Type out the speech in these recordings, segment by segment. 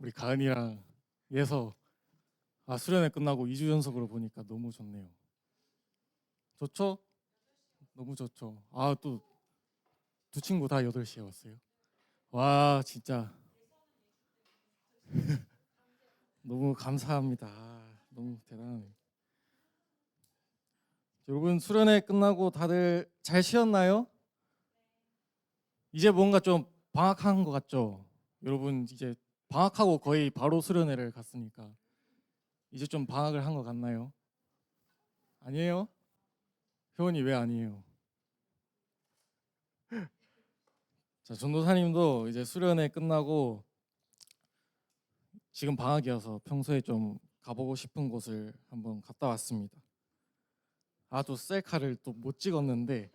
우리 가은이랑 예서 수련회 끝나고 2주 연속으로 보니까 너무 좋네요. 좋죠? 너무 좋죠. 또 두 친구 다 8시에 왔어요. 와 진짜 너무 감사합니다. 너무 대단하네요. 여러분 수련회 끝나고 다들 잘 쉬었나요? 이제 뭔가 좀 방학한 것 같죠? 여러분 이제 방학하고 거의 바로 수련회를 갔으니까 이제 좀 방학을 한 것 같나요? 아니에요? 효원이 왜 아니에요? 자, 전도사님도 이제 수련회 끝나고 지금 방학이어서 평소에 좀 가보고 싶은 곳을 한번 갔다 왔습니다. 또 셀카를 또 못 찍었는데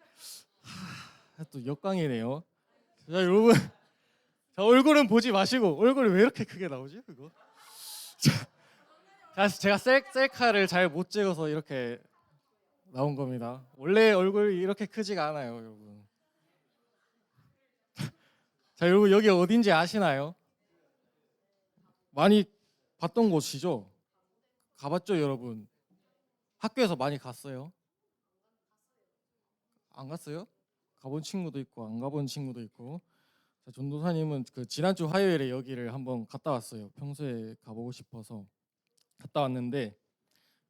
또 역광이네요. 자, 여러분, 자, 얼굴은 보지 마시고 얼굴이 왜 이렇게 크게 나오지? 그거? 자, 제가 셀카를 잘 못 찍어서 이렇게 나온 겁니다. 원래 얼굴이 이렇게 크지가 않아요, 여러분. 자, 여러분 여기 어딘지 아시나요? 많이 봤던 곳이죠? 가봤죠, 여러분? 학교에서 많이 갔어요? 안 갔어요? 가본 친구도 있고 안 가본 친구도 있고. 자, 전도사님은 그 지난주 화요일에 여기를 한번 갔다 왔어요. 평소에 가보고 싶어서 갔다 왔는데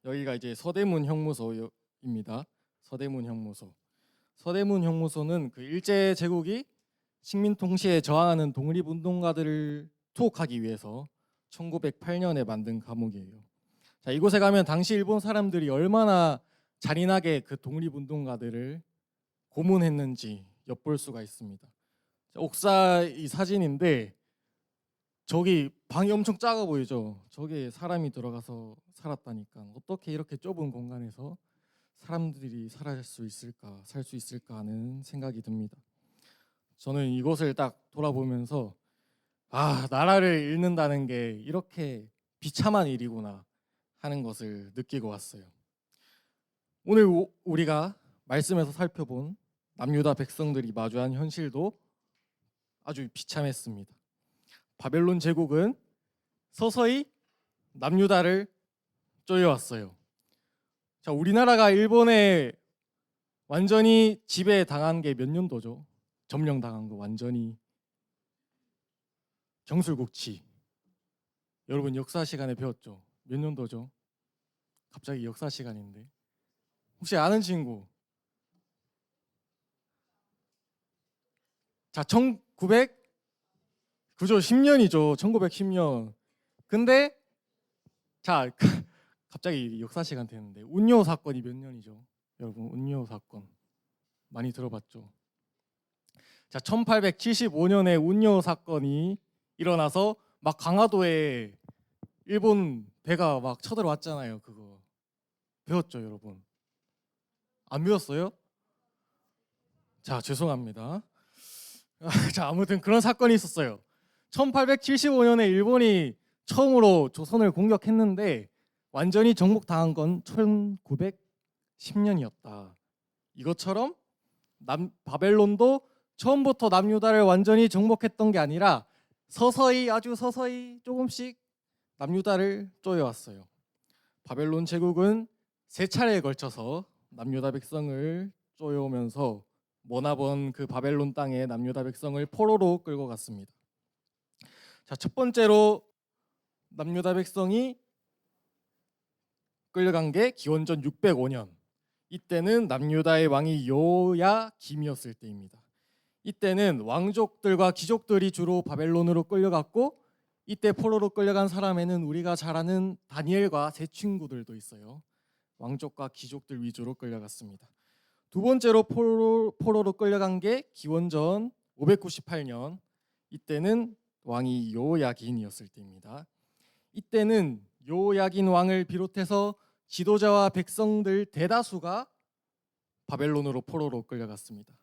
여기가 이제 서대문 형무소입니다. 서대문 형무소. 서대문 형무소는 그 일제 제국이 식민 통치에 저항하는 독립운동가들을 투옥하기 위해서 1908년에 만든 감옥이에요. 자, 이곳에 가면 당시 일본 사람들이 얼마나 잔인하게 그 독립운동가들을 고문했는지 엿볼 수가 있습니다. 자, 옥사 이 사진인데 저기 방이 엄청 작아 보이죠? 저게 사람이 들어가서 살았다니까 어떻게 이렇게 좁은 공간에서 사람들이 살 수 있을까 하는 생각이 듭니다. 저는 이곳을 딱 돌아보면서 나라를 잃는다는 게 이렇게 비참한 일이구나 하는 것을 느끼고 왔어요. 오늘 우리가 말씀에서 살펴본 남유다 백성들이 마주한 현실도 아주 비참했습니다. 바벨론 제국은 서서히 남유다를 쪼여왔어요. 자, 우리나라가 일본에 완전히 지배당한 게 몇 년도죠? 점령당한 거 완전히 정술국치. 여러분 역사 시간에 배웠죠? 몇 년도죠? 갑자기 역사 시간인데 혹시 아는 친구? 자, 1900 그죠? 10년이죠. 1910년. 근데 자 갑자기 역사 시간 되는데 운요 사건이 몇 년이죠? 여러분 운요 사건 많이 들어봤죠? 자, 1875년에 운요 사건이 일어나서 막 강화도에 일본 배가 막 쳐들어왔잖아요. 그거 배웠죠, 여러분? 안 배웠어요? 자, 죄송합니다. 자, 아무튼 그런 사건이 있었어요. 1875년에 일본이 처음으로 조선을 공격했는데 완전히 정복당한 건 1910년이었다. 이것처럼 바벨론도 처음부터 남유다를 완전히 정복했던 게 아니라 서서히 아주 서서히 조금씩 남유다를 쪼여왔어요. 바벨론 제국은 세 차례에 걸쳐서 남유다 백성을 쪼여오면서 머나먼 그 바벨론 땅에 남유다 백성을 포로로 끌고 갔습니다. 자, 첫 번째로 남유다 백성이 끌려간 게 기원전 605년. 이때는 남유다의 왕이 요야김이었을 때입니다. 이때는 왕족들과 귀족들이 주로 바벨론으로 끌려갔고 이때 포로로 끌려간 사람에는 우리가 잘 아는 다니엘과 세 친구들도 있어요. 왕족과 귀족들 위주로 끌려갔습니다. 두 번째로 포로로 끌려간 게 기원전 598년. 이때는 왕이 요야긴이었을 때입니다. 이때는 요야긴 왕을 비롯해서 지도자와 백성들 대다수가 바벨론으로 포로로 끌려갔습니다.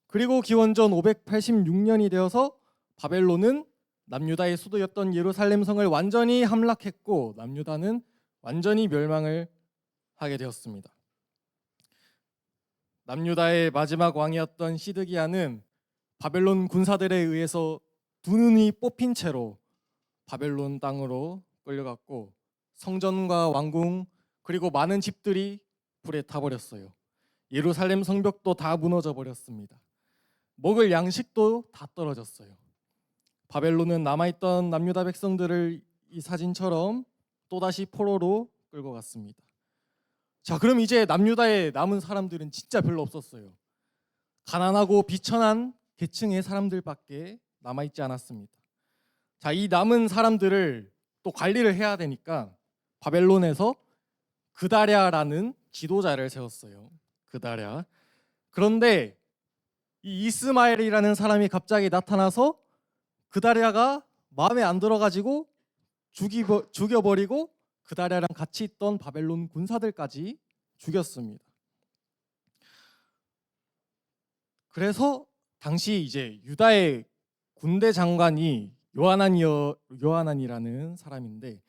그리고 기원전 586년이 되어서 바벨론은 남유다의 수도였던 예루살렘 성을 완전히 함락했고 남유다는 완전히 멸망을 하게 되었습니다. 남유다의 마지막 왕이었던 시드기야는 바벨론 군사들에 의해서 두 눈이 뽑힌 채로 바벨론 땅으로 끌려갔고 성전과 왕궁 그리고 많은 집들이 불에 타버렸어요. 예루살렘 성벽도 다 무너져 버렸습니다. 먹을 양식도 다 떨어졌어요. 바벨론은 남아있던 남유다 백성들을 이 사진처럼 또다시 포로로 끌고 갔습니다. 자, 그럼 이제 남유다에 남은 사람들은 진짜 별로 없었어요. 가난하고 비천한 계층의 사람들밖에 남아있지 않았습니다. 자, 이 남은 사람들을 또 관리를 해야 되니까 바벨론에서 그다랴라는 지도자를 세웠어요. 그다랴. 그런데 이 이스마엘이라는 사람이 갑자기 나타나서 그다랴가 마음에 안 들어가지고 죽여버리고 그다랴랑 같이 있던 바벨론 군사들까지 죽였습니다. 그래서 당시 이제 유다의 군대 장관이 요하난이라는 사람인데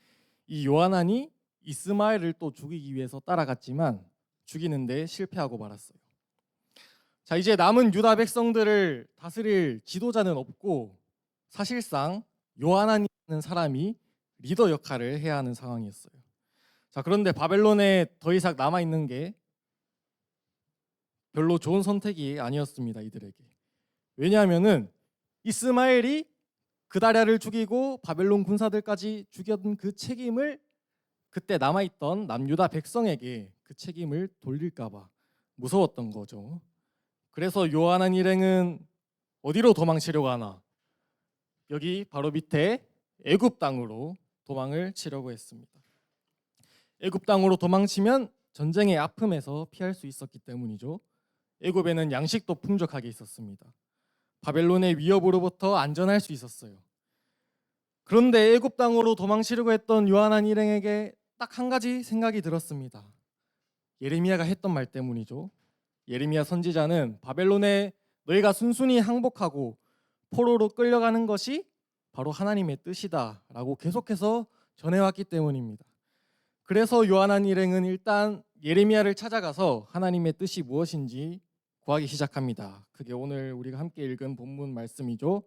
이 요하난이 이스마엘을 또 죽이기 위해서 따라갔지만 죽이는데 실패하고 말았어요. 자, 이제 남은 유다 백성들을 다스릴 지도자는 없고 사실상 요하난이라는 사람이 리더 역할을 해야 하는 상황이었어요. 자, 그런데 바벨론에 더 이상 남아 있는 게 별로 좋은 선택이 아니었습니다, 이들에게. 왜냐하면은 이스마엘이 그다랴를 죽이고 바벨론 군사들까지 죽였던 그 책임을 그때 남아있던 남유다 백성에게 그 책임을 돌릴까봐 무서웠던 거죠. 그래서 요하난 일행은 어디로 도망치려고 하나? 여기 바로 밑에 애굽 땅으로 도망을 치려고 했습니다. 애굽 땅으로 도망치면 전쟁의 아픔에서 피할 수 있었기 때문이죠. 애굽에는 양식도 풍족하게 있었습니다. 바벨론의 위협으로부터 안전할 수 있었어요. 그런데 애굽 땅으로 도망치려고 했던 요하난 일행에게 딱 한 가지 생각이 들었습니다. 예레미야가 했던 말 때문이죠. 예레미야 선지자는 바벨론에 너희가 순순히 항복하고 포로로 끌려가는 것이 바로 하나님의 뜻이다라고 계속해서 전해왔기 때문입니다. 그래서 요하난 일행은 일단 예레미야를 찾아가서 하나님의 뜻이 무엇인지 구하기 시작합니다. 그게 오늘 우리가 함께 읽은 본문 말씀이죠.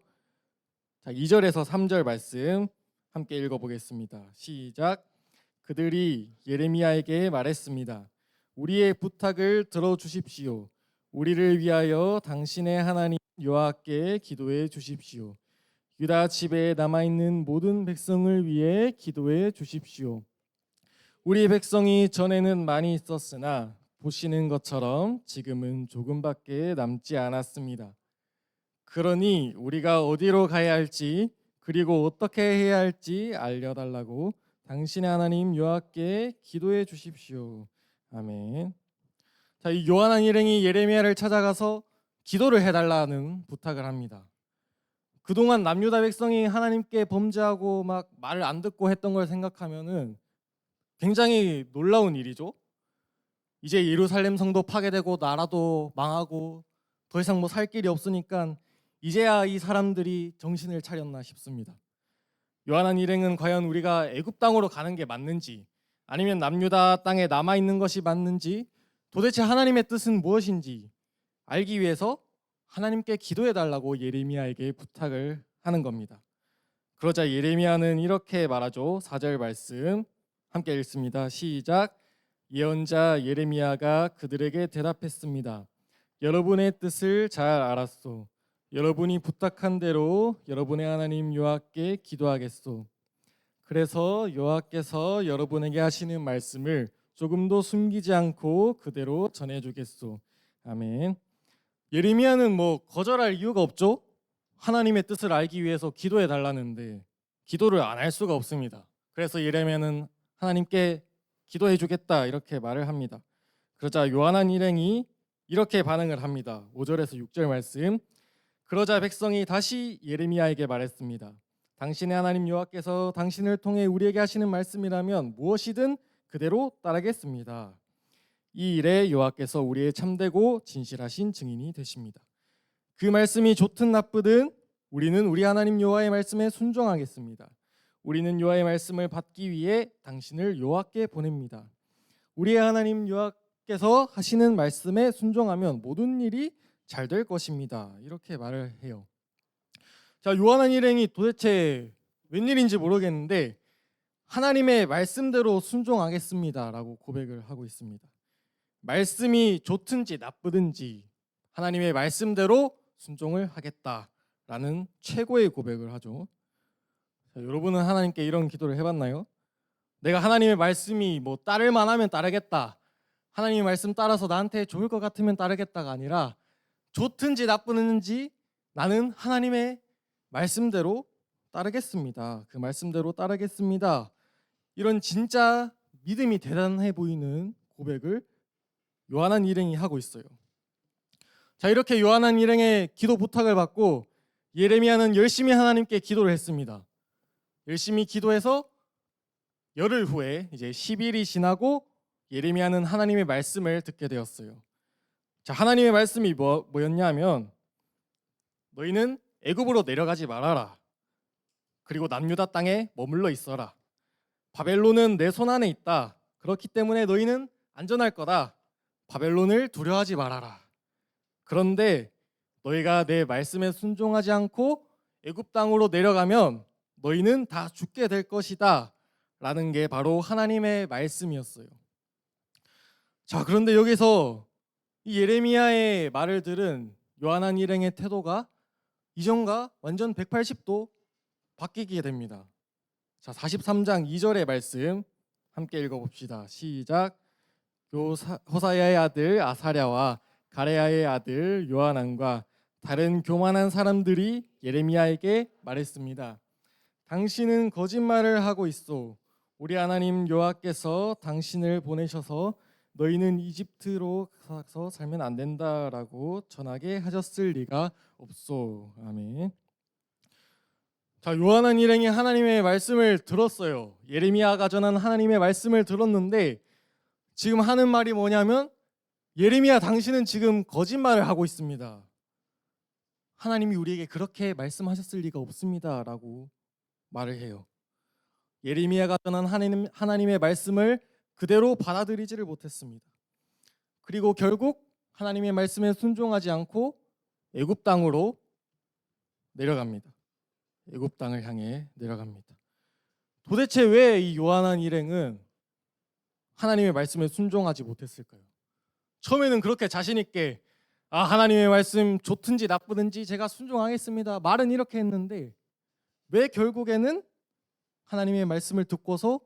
자, 2절에서 3절 말씀 함께 읽어보겠습니다. 시작. 그들이 예레미야에게 말했습니다. 우리의 부탁을 들어주십시오. 우리를 위하여 당신의 하나님 여호와께 기도해 주십시오. 유다 지배에 남아있는 모든 백성을 위해 기도해 주십시오. 우리 백성이 전에는 많이 있었으나 보시는 것처럼 지금은 조금밖에 남지 않았습니다. 그러니 우리가 어디로 가야 할지 그리고 어떻게 해야 할지 알려달라고 당신의 하나님 여호와께 기도해 주십시오. 아멘. 자, 이 요하난 일행이 예레미야를 찾아가서 기도를 해달라는 부탁을 합니다. 그동안 남유다 백성이 하나님께 범죄하고 막 말을 안 듣고 했던 걸 생각하면은 굉장히 놀라운 일이죠. 이제 예루살렘 성도 파괴되고 나라도 망하고 더 이상 뭐 살 길이 없으니까 이제야 이 사람들이 정신을 차렸나 싶습니다. 요하난 일행은 과연 우리가 애굽 땅으로 가는 게 맞는지 아니면 남유다 땅에 남아 있는 것이 맞는지 도대체 하나님의 뜻은 무엇인지 알기 위해서 하나님께 기도해 달라고 예레미야에게 부탁을 하는 겁니다. 그러자 예레미야는 이렇게 말하죠. 4절 말씀 함께 읽습니다. 시작. 예언자 예레미야가 그들에게 대답했습니다. 여러분의 뜻을 잘 알았소. 여러분이 부탁한 대로 여러분의 하나님 여호와께 기도하겠소. 그래서 여호와께서 여러분에게 하시는 말씀을 조금도 숨기지 않고 그대로 전해주겠소. 아멘. 예레미야는 뭐 거절할 이유가 없죠. 하나님의 뜻을 알기 위해서 기도해 달라는데 기도를 안 할 수가 없습니다. 그래서 예레미야는 하나님께 기도해 주겠다 이렇게 말을 합니다. 그러자 요하난 일행이 이렇게 반응을 합니다. 5절에서 6절 말씀. 그러자 백성이 다시 예레미야에게 말했습니다. 당신의 하나님 여호와께서 당신을 통해 우리에게 하시는 말씀이라면 무엇이든 그대로 따르겠습니다. 이 일에 여호와께서 우리의 참되고 진실하신 증인이 되십니다. 그 말씀이 좋든 나쁘든 우리는 우리 하나님 여호와의 말씀에 순종하겠습니다. 우리는 여호와의 말씀을 받기 위해 당신을 여호와께 보냅니다. 우리의 하나님 여호와께서 하시는 말씀에 순종하면 모든 일이 잘 될 것입니다. 이렇게 말을 해요. 자, 요하난 일행이 도대체 웬일인지 모르겠는데 하나님의 말씀대로 순종하겠습니다라고 고백을 하고 있습니다. 말씀이 좋든지 나쁘든지 하나님의 말씀대로 순종을 하겠다라는 최고의 고백을 하죠. 자, 여러분은 하나님께 이런 기도를 해봤나요? 내가 하나님의 말씀이 뭐 따를 만하면 따르겠다, 하나님의 말씀 따라서 나한테 좋을 것 같으면 따르겠다가 아니라 좋든지 나쁘든지 나는 하나님의 말씀대로 따르겠습니다. 그 말씀대로 따르겠습니다. 이런 진짜 믿음이 대단해 보이는 고백을 요한한 일행이 하고 있어요. 자, 이렇게 요한한 일행의 기도 부탁을 받고 예레미야는 열심히 하나님께 기도를 했습니다. 열심히 기도해서 열흘 후에 이제 10일이 지나고 예레미야는 하나님의 말씀을 듣게 되었어요. 자, 하나님의 말씀이 뭐였냐면 너희는 애굽으로 내려가지 말아라. 그리고 남유다 땅에 머물러 있어라. 바벨론은 내 손 안에 있다. 그렇기 때문에 너희는 안전할 거다. 바벨론을 두려워하지 말아라. 그런데 너희가 내 말씀에 순종하지 않고 애굽 땅으로 내려가면 너희는 다 죽게 될 것이다. 라는 게 바로 하나님의 말씀이었어요. 자, 그런데 여기서 이 예레미야의 말을 들은 요한한 일행의 태도가 이전과 완전 180도 바뀌게 됩니다. 자, 43장 2절의 말씀 함께 읽어봅시다. 시작. 호사야의 아들 아사랴와 가레야의 아들 요하난과 다른 교만한 사람들이 예레미야에게 말했습니다. 당신은 거짓말을 하고 있소. 우리 하나님 여호와께서 당신을 보내셔서 너희는 이집트로 가서 살면 안 된다라고 전하게 하셨을 리가 없소. 아멘. 자, 요한한 일행이 하나님의 말씀을 들었어요. 예레미야가 전한 하나님의 말씀을 들었는데 지금 하는 말이 뭐냐면 예레미야, 당신은 지금 거짓말을 하고 있습니다. 하나님이 우리에게 그렇게 말씀하셨을 리가 없습니다 라고 말을 해요. 예레미야가 전한 하나님의 말씀을 그대로 받아들이지를 못했습니다. 그리고 결국 하나님의 말씀에 순종하지 않고 애굽 땅으로 내려갑니다. 애굽 땅을 향해 내려갑니다. 도대체 왜 이 요한한 일행은 하나님의 말씀에 순종하지 못했을까요? 처음에는 그렇게 자신 있게 하나님의 말씀 좋든지 나쁘든지 제가 순종하겠습니다. 말은 이렇게 했는데 왜 결국에는 하나님의 말씀을 듣고서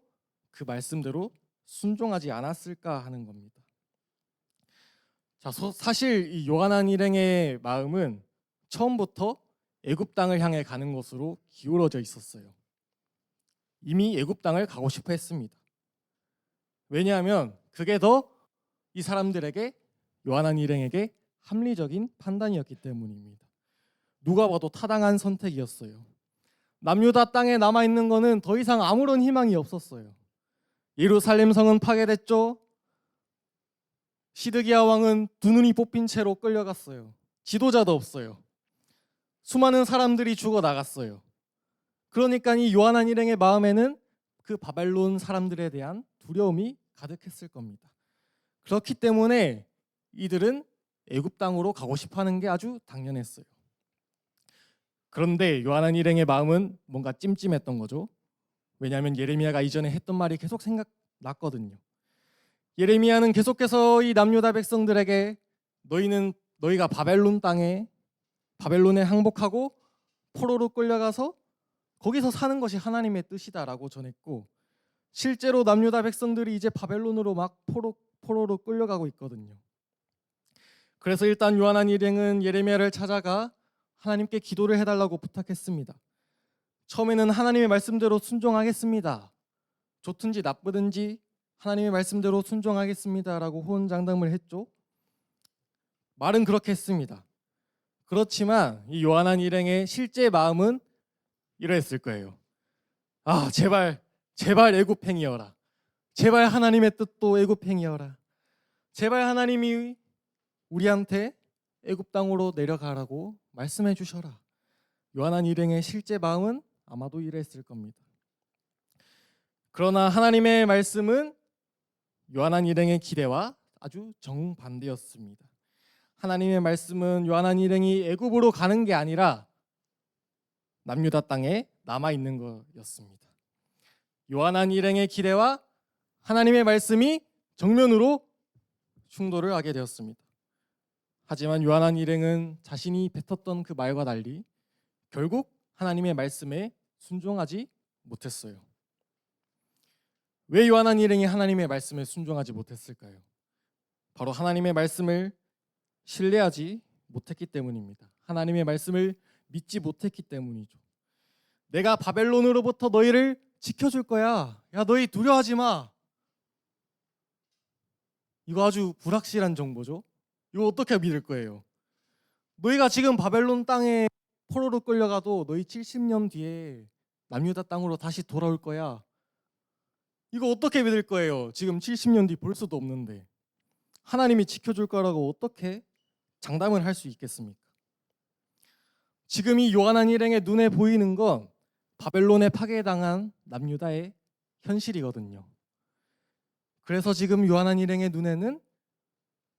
그 말씀대로 순종하지 않았을까 하는 겁니다. 자, 사실 이 요한한 일행의 마음은 처음부터 애굽 땅을 향해 가는 것으로 기울어져 있었어요. 이미 애굽 땅을 가고 싶어 했습니다. 왜냐하면 그게 더 이 사람들에게, 요한한 일행에게 합리적인 판단이었기 때문입니다. 누가 봐도 타당한 선택이었어요. 남유다 땅에 남아있는 것은 더 이상 아무런 희망이 없었어요. 예루살렘 성은 파괴됐죠. 시드기야 왕은 두 눈이 뽑힌 채로 끌려갔어요. 지도자도 없어요. 수많은 사람들이 죽어 나갔어요. 그러니까 이 요한한 일행의 마음에는 그 바벨론 사람들에 대한 두려움이 가득했을 겁니다. 그렇기 때문에 이들은 애굽 땅으로 가고 싶어하는 게 아주 당연했어요. 그런데 요한한 일행의 마음은 뭔가 찜찜했던 거죠. 왜냐하면 예레미야가 이전에 했던 말이 계속 생각났거든요. 예레미야는 계속해서 이 남유다 백성들에게 너희가 바벨론 땅에, 바벨론에 항복하고 포로로 끌려가서 거기서 사는 것이 하나님의 뜻이다라고 전했고, 실제로 남유다 백성들이 이제 바벨론으로 막 포로로 끌려가고 있거든요. 그래서 일단 요한한 일행은 예레미야를 찾아가 하나님께 기도를 해달라고 부탁했습니다. 처음에는 하나님의 말씀대로 순종하겠습니다. 좋든지 나쁘든지 하나님의 말씀대로 순종하겠습니다라고 호언장담을 했죠. 말은 그렇게 했습니다. 그렇지만 이 요한한 일행의 실제 마음은 이러했을 거예요. 제발 애굽 행이여라. 제발 하나님의 뜻도 애굽 행이여라. 제발 하나님이 우리한테 애굽 땅으로 내려가라고 말씀해 주셔라. 요한한 일행의 실제 마음은 아마도 이랬을 겁니다. 그러나 하나님의 말씀은 요한한 일행의 기대와 아주 정반대였습니다. 하나님의 말씀은 요한한 일행이 애굽으로 가는 게 아니라 남유다 땅에 남아 있는 거였습니다. 요한한 일행의 기대와 하나님의 말씀이 정면으로 충돌을 하게 되었습니다. 하지만 요한한 일행은 자신이 뱉었던 그 말과 달리 결국 하나님의 말씀에 순종하지 못했어요. 왜 요한한 일행이 하나님의 말씀에 순종하지 못했을까요? 바로 하나님의 말씀을 신뢰하지 못했기 때문입니다. 하나님의 말씀을 믿지 못했기 때문이죠. 내가 바벨론으로부터 너희를 지켜줄 거야. 야, 너희 두려워하지 마. 이거 아주 불확실한 정보죠. 이거 어떻게 믿을 거예요? 너희가 지금 바벨론 땅에 포로로 끌려가도 너희 70년 뒤에 남유다 땅으로 다시 돌아올 거야. 이거 어떻게 믿을 거예요? 지금 70년 뒤 볼 수도 없는데 하나님이 지켜줄 거라고 어떻게 장담을 할 수 있겠습니까? 지금 이 요한한 일행의 눈에 보이는 건 바벨론에 파괴당한 남유다의 현실이거든요. 그래서 지금 요한한 일행의 눈에는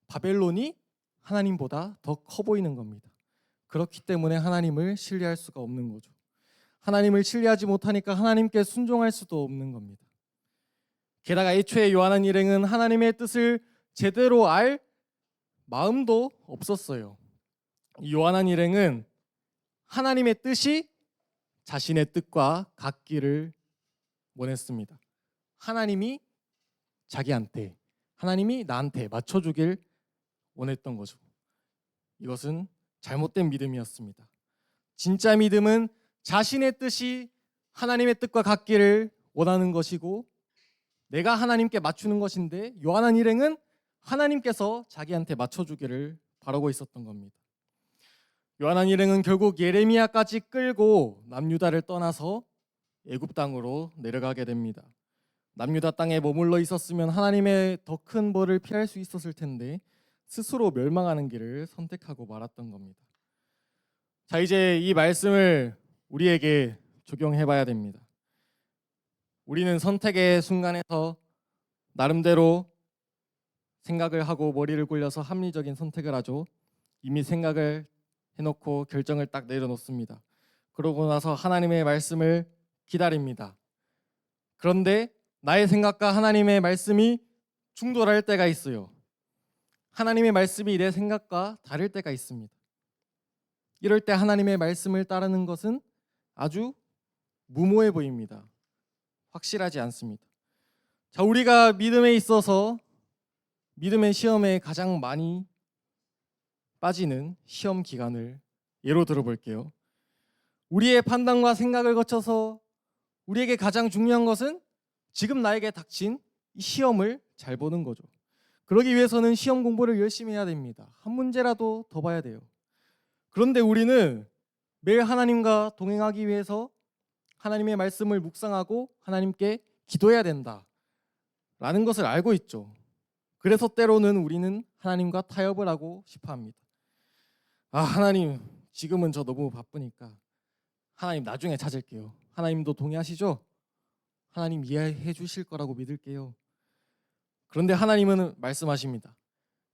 바벨론이 하나님보다 더 커 보이는 겁니다. 그렇기 때문에 하나님을 신뢰할 수가 없는 거죠. 하나님을 신뢰하지 못하니까 하나님께 순종할 수도 없는 겁니다. 게다가 애초에 요한한 일행은 하나님의 뜻을 제대로 알 마음도 없었어요. 요한한 일행은 하나님의 뜻이 자신의 뜻과 같기를 원했습니다. 하나님이 자기한테, 하나님이 나한테 맞춰주길 원했던 거죠. 이것은 잘못된 믿음이었습니다. 진짜 믿음은 자신의 뜻이 하나님의 뜻과 같기를 원하는 것이고 내가 하나님께 맞추는 것인데 요한한 일행은 하나님께서 자기한테 맞춰주기를 바라고 있었던 겁니다. 요한한 일행은 결국 예레미야까지 끌고 남유다를 떠나서 애굽 땅으로 내려가게 됩니다. 남유다 땅에 머물러 있었으면 하나님의 더 큰 벌을 피할 수 있었을 텐데 스스로 멸망하는 길을 선택하고 말았던 겁니다. 자, 이제 이 말씀을 우리에게 적용해 봐야 됩니다. 우리는 선택의 순간에서 나름대로 생각을 하고 머리를 굴려서 합리적인 선택을 하죠. 이미 생각을 해놓고 결정을 딱 내려놓습니다. 그러고 나서 하나님의 말씀을 기다립니다. 그런데 나의 생각과 하나님의 말씀이 충돌할 때가 있어요. 하나님의 말씀이 내 생각과 다를 때가 있습니다. 이럴 때 하나님의 말씀을 따르는 것은 아주 무모해 보입니다. 확실하지 않습니다. 자, 우리가 믿음에 있어서 믿음의 시험에 가장 많이 빠지는 시험 기간을 예로 들어볼게요. 우리의 판단과 생각을 거쳐서 우리에게 가장 중요한 것은 지금 나에게 닥친 이 시험을 잘 보는 거죠. 그러기 위해서는 시험 공부를 열심히 해야 됩니다. 한 문제라도 더 봐야 돼요. 그런데 우리는 매일 하나님과 동행하기 위해서 하나님의 말씀을 묵상하고 하나님께 기도해야 된다라는 것을 알고 있죠. 그래서 때로는 우리는 하나님과 타협을 하고 싶어 합니다. 하나님, 지금은 저 너무 바쁘니까 하나님 나중에 찾을게요. 하나님도 동의하시죠? 하나님 이해해 주실 거라고 믿을게요. 그런데 하나님은 말씀하십니다.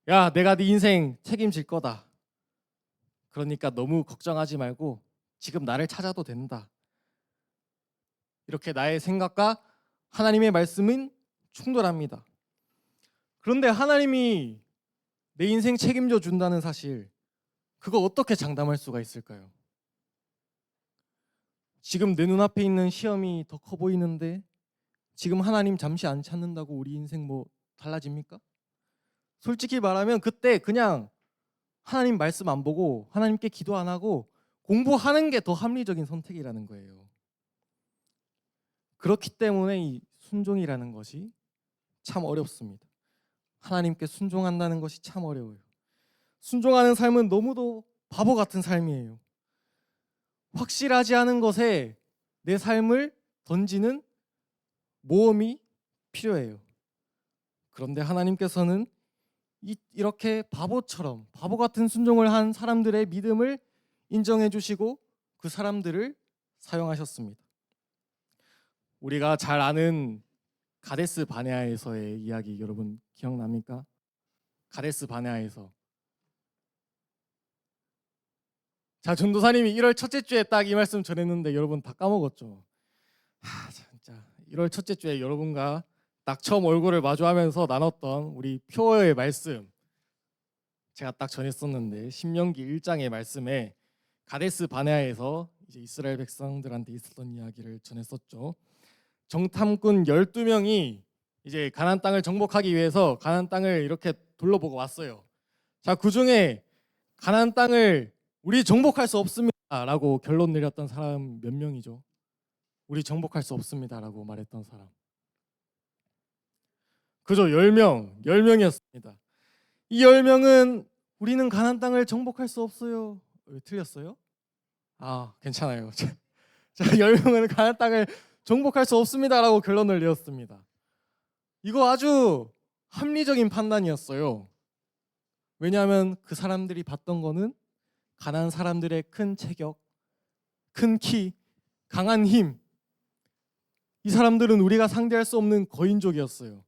야, 내가 네 인생 책임질 거다. 그러니까 너무 걱정하지 말고 지금 나를 찾아도 된다. 이렇게 나의 생각과 하나님의 말씀은 충돌합니다. 그런데 하나님이 내 인생 책임져 준다는 사실, 그거 어떻게 장담할 수가 있을까요? 지금 내 눈앞에 있는 시험이 더 커 보이는데 지금 하나님 잠시 안 찾는다고 우리 인생 뭐 달라집니까? 솔직히 말하면 그때 그냥 하나님 말씀 안 보고 하나님께 기도 안 하고 공부하는 게 더 합리적인 선택이라는 거예요. 그렇기 때문에 이 순종이라는 것이 참 어렵습니다. 하나님께 순종한다는 것이 참 어려워요. 순종하는 삶은 너무도 바보 같은 삶이에요. 확실하지 않은 것에 내 삶을 던지는 모험이 필요해요. 그런데 하나님께서는 이렇게 바보처럼 바보 같은 순종을 한 사람들의 믿음을 인정해 주시고 그 사람들을 사용하셨습니다. 우리가 잘 아는 가데스 바네아에서의 이야기 여러분 기억납니까? 가데스 바네아에서 자, 전도사님이 1월 첫째 주에 딱 이 말씀 전했는데 여러분 다 까먹었죠. 진짜 1월 첫째 주에 여러분과 딱 처음 얼굴을 마주하면서 나눴던 우리 표어의 말씀 제가 딱 전했었는데, 신명기 1장의 말씀에 가데스 바네아에서 이제 이스라엘 백성들한테 있었던 이야기를 전했었죠. 정탐꾼 12명이 이제 가나안 땅을 정복하기 위해서 가나안 땅을 이렇게 둘러보고 왔어요. 자, 그중에 가나안 땅을 우리 정복할 수 없습니다라고 결론 내렸던 사람 몇 명이죠? 우리 정복할 수 없습니다라고 말했던 사람. 그죠? 10명이었습니다. 이 10명은 우리는 가나안 땅을 정복할 수 없어요. 왜 틀렸어요? 괜찮아요. 자, 10명은 가나안 땅을 정복할 수 없습니다라고 결론을 내었습니다. 이거 아주 합리적인 판단이었어요. 왜냐하면 그 사람들이 봤던 거는 가나안 사람들의 큰 체격, 큰 키, 강한 힘. 이 사람들은 우리가 상대할 수 없는 거인족이었어요.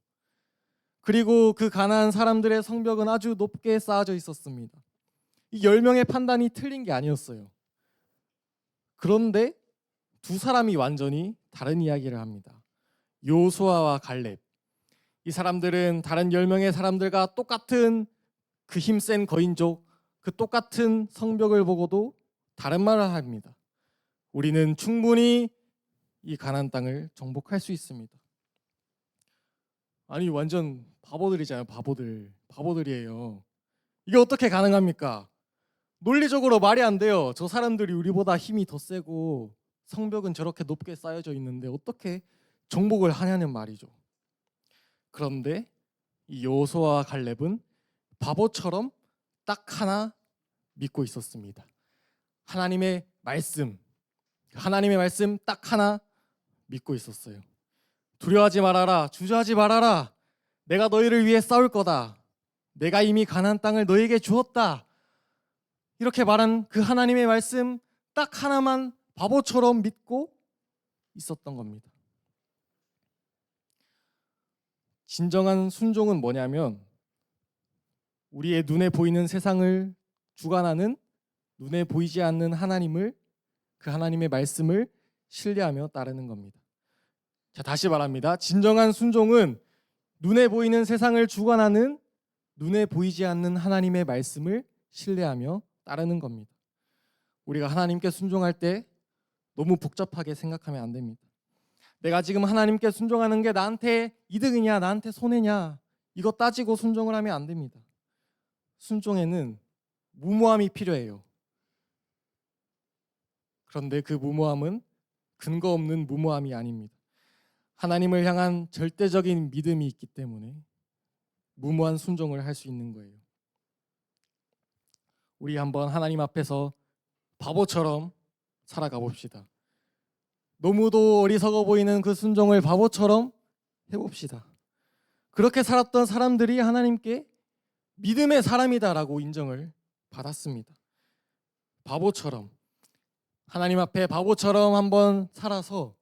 그리고 그 가나안 사람들의 성벽은 아주 높게 쌓아져 있었습니다. 이 10명의 판단이 틀린 게 아니었어요. 그런데 두 사람이 완전히 다른 이야기를 합니다. 요수아와 갈렙. 이 사람들은 다른 10명의 사람들과 똑같은 그 힘센 거인족, 그 똑같은 성벽을 보고도 다른 말을 합니다. 우리는 충분히 이 가나안 땅을 정복할 수 있습니다. 아니, 완전 바보들이잖아요. 바보들이에요. 이게 어떻게 가능합니까? 논리적으로 말이 안 돼요. 저 사람들이 우리보다 힘이 더 세고 성벽은 저렇게 높게 쌓여져 있는데 어떻게 정복을 하냐는 말이죠. 그런데 이 여호수아와 갈렙은 바보처럼 딱 하나 믿고 있었습니다. 하나님의 말씀 딱 하나 믿고 있었어요. 두려워하지 말아라, 주저하지 말아라. 내가 너희를 위해 싸울 거다. 내가 이미 가나안 땅을 너희에게 주었다. 이렇게 말한 그 하나님의 말씀 딱 하나만 바보처럼 믿고 있었던 겁니다. 진정한 순종은 뭐냐면 우리의 눈에 보이는 세상을 주관하는, 눈에 보이지 않는 하나님을, 그 하나님의 말씀을 신뢰하며 따르는 겁니다. 자, 다시 말합니다. 진정한 순종은 눈에 보이는 세상을 주관하는, 눈에 보이지 않는 하나님의 말씀을 신뢰하며 따르는 겁니다. 우리가 하나님께 순종할 때 너무 복잡하게 생각하면 안 됩니다. 내가 지금 하나님께 순종하는 게 나한테 이득이냐, 나한테 손해냐, 이거 따지고 순종을 하면 안 됩니다. 순종에는 무모함이 필요해요. 그런데 그 무모함은 근거 없는 무모함이 아닙니다. 하나님을 향한 절대적인 믿음이 있기 때문에 무모한 순종을 할 수 있는 거예요. 우리 한번 하나님 앞에서 바보처럼 살아가 봅시다. 너무도 어리석어 보이는 그 순종을 바보처럼 해봅시다. 그렇게 살았던 사람들이 하나님께 믿음의 사람이다라고 인정을 받았습니다. 바보처럼, 하나님 앞에 바보처럼 한번 살아서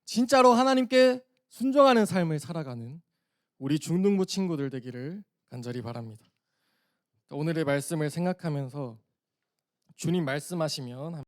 진짜로 하나님께 순종하는 삶을 살아가는 우리 중등부 친구들 되기를 간절히 바랍니다. 오늘의 말씀을 생각하면서 주님 말씀하시면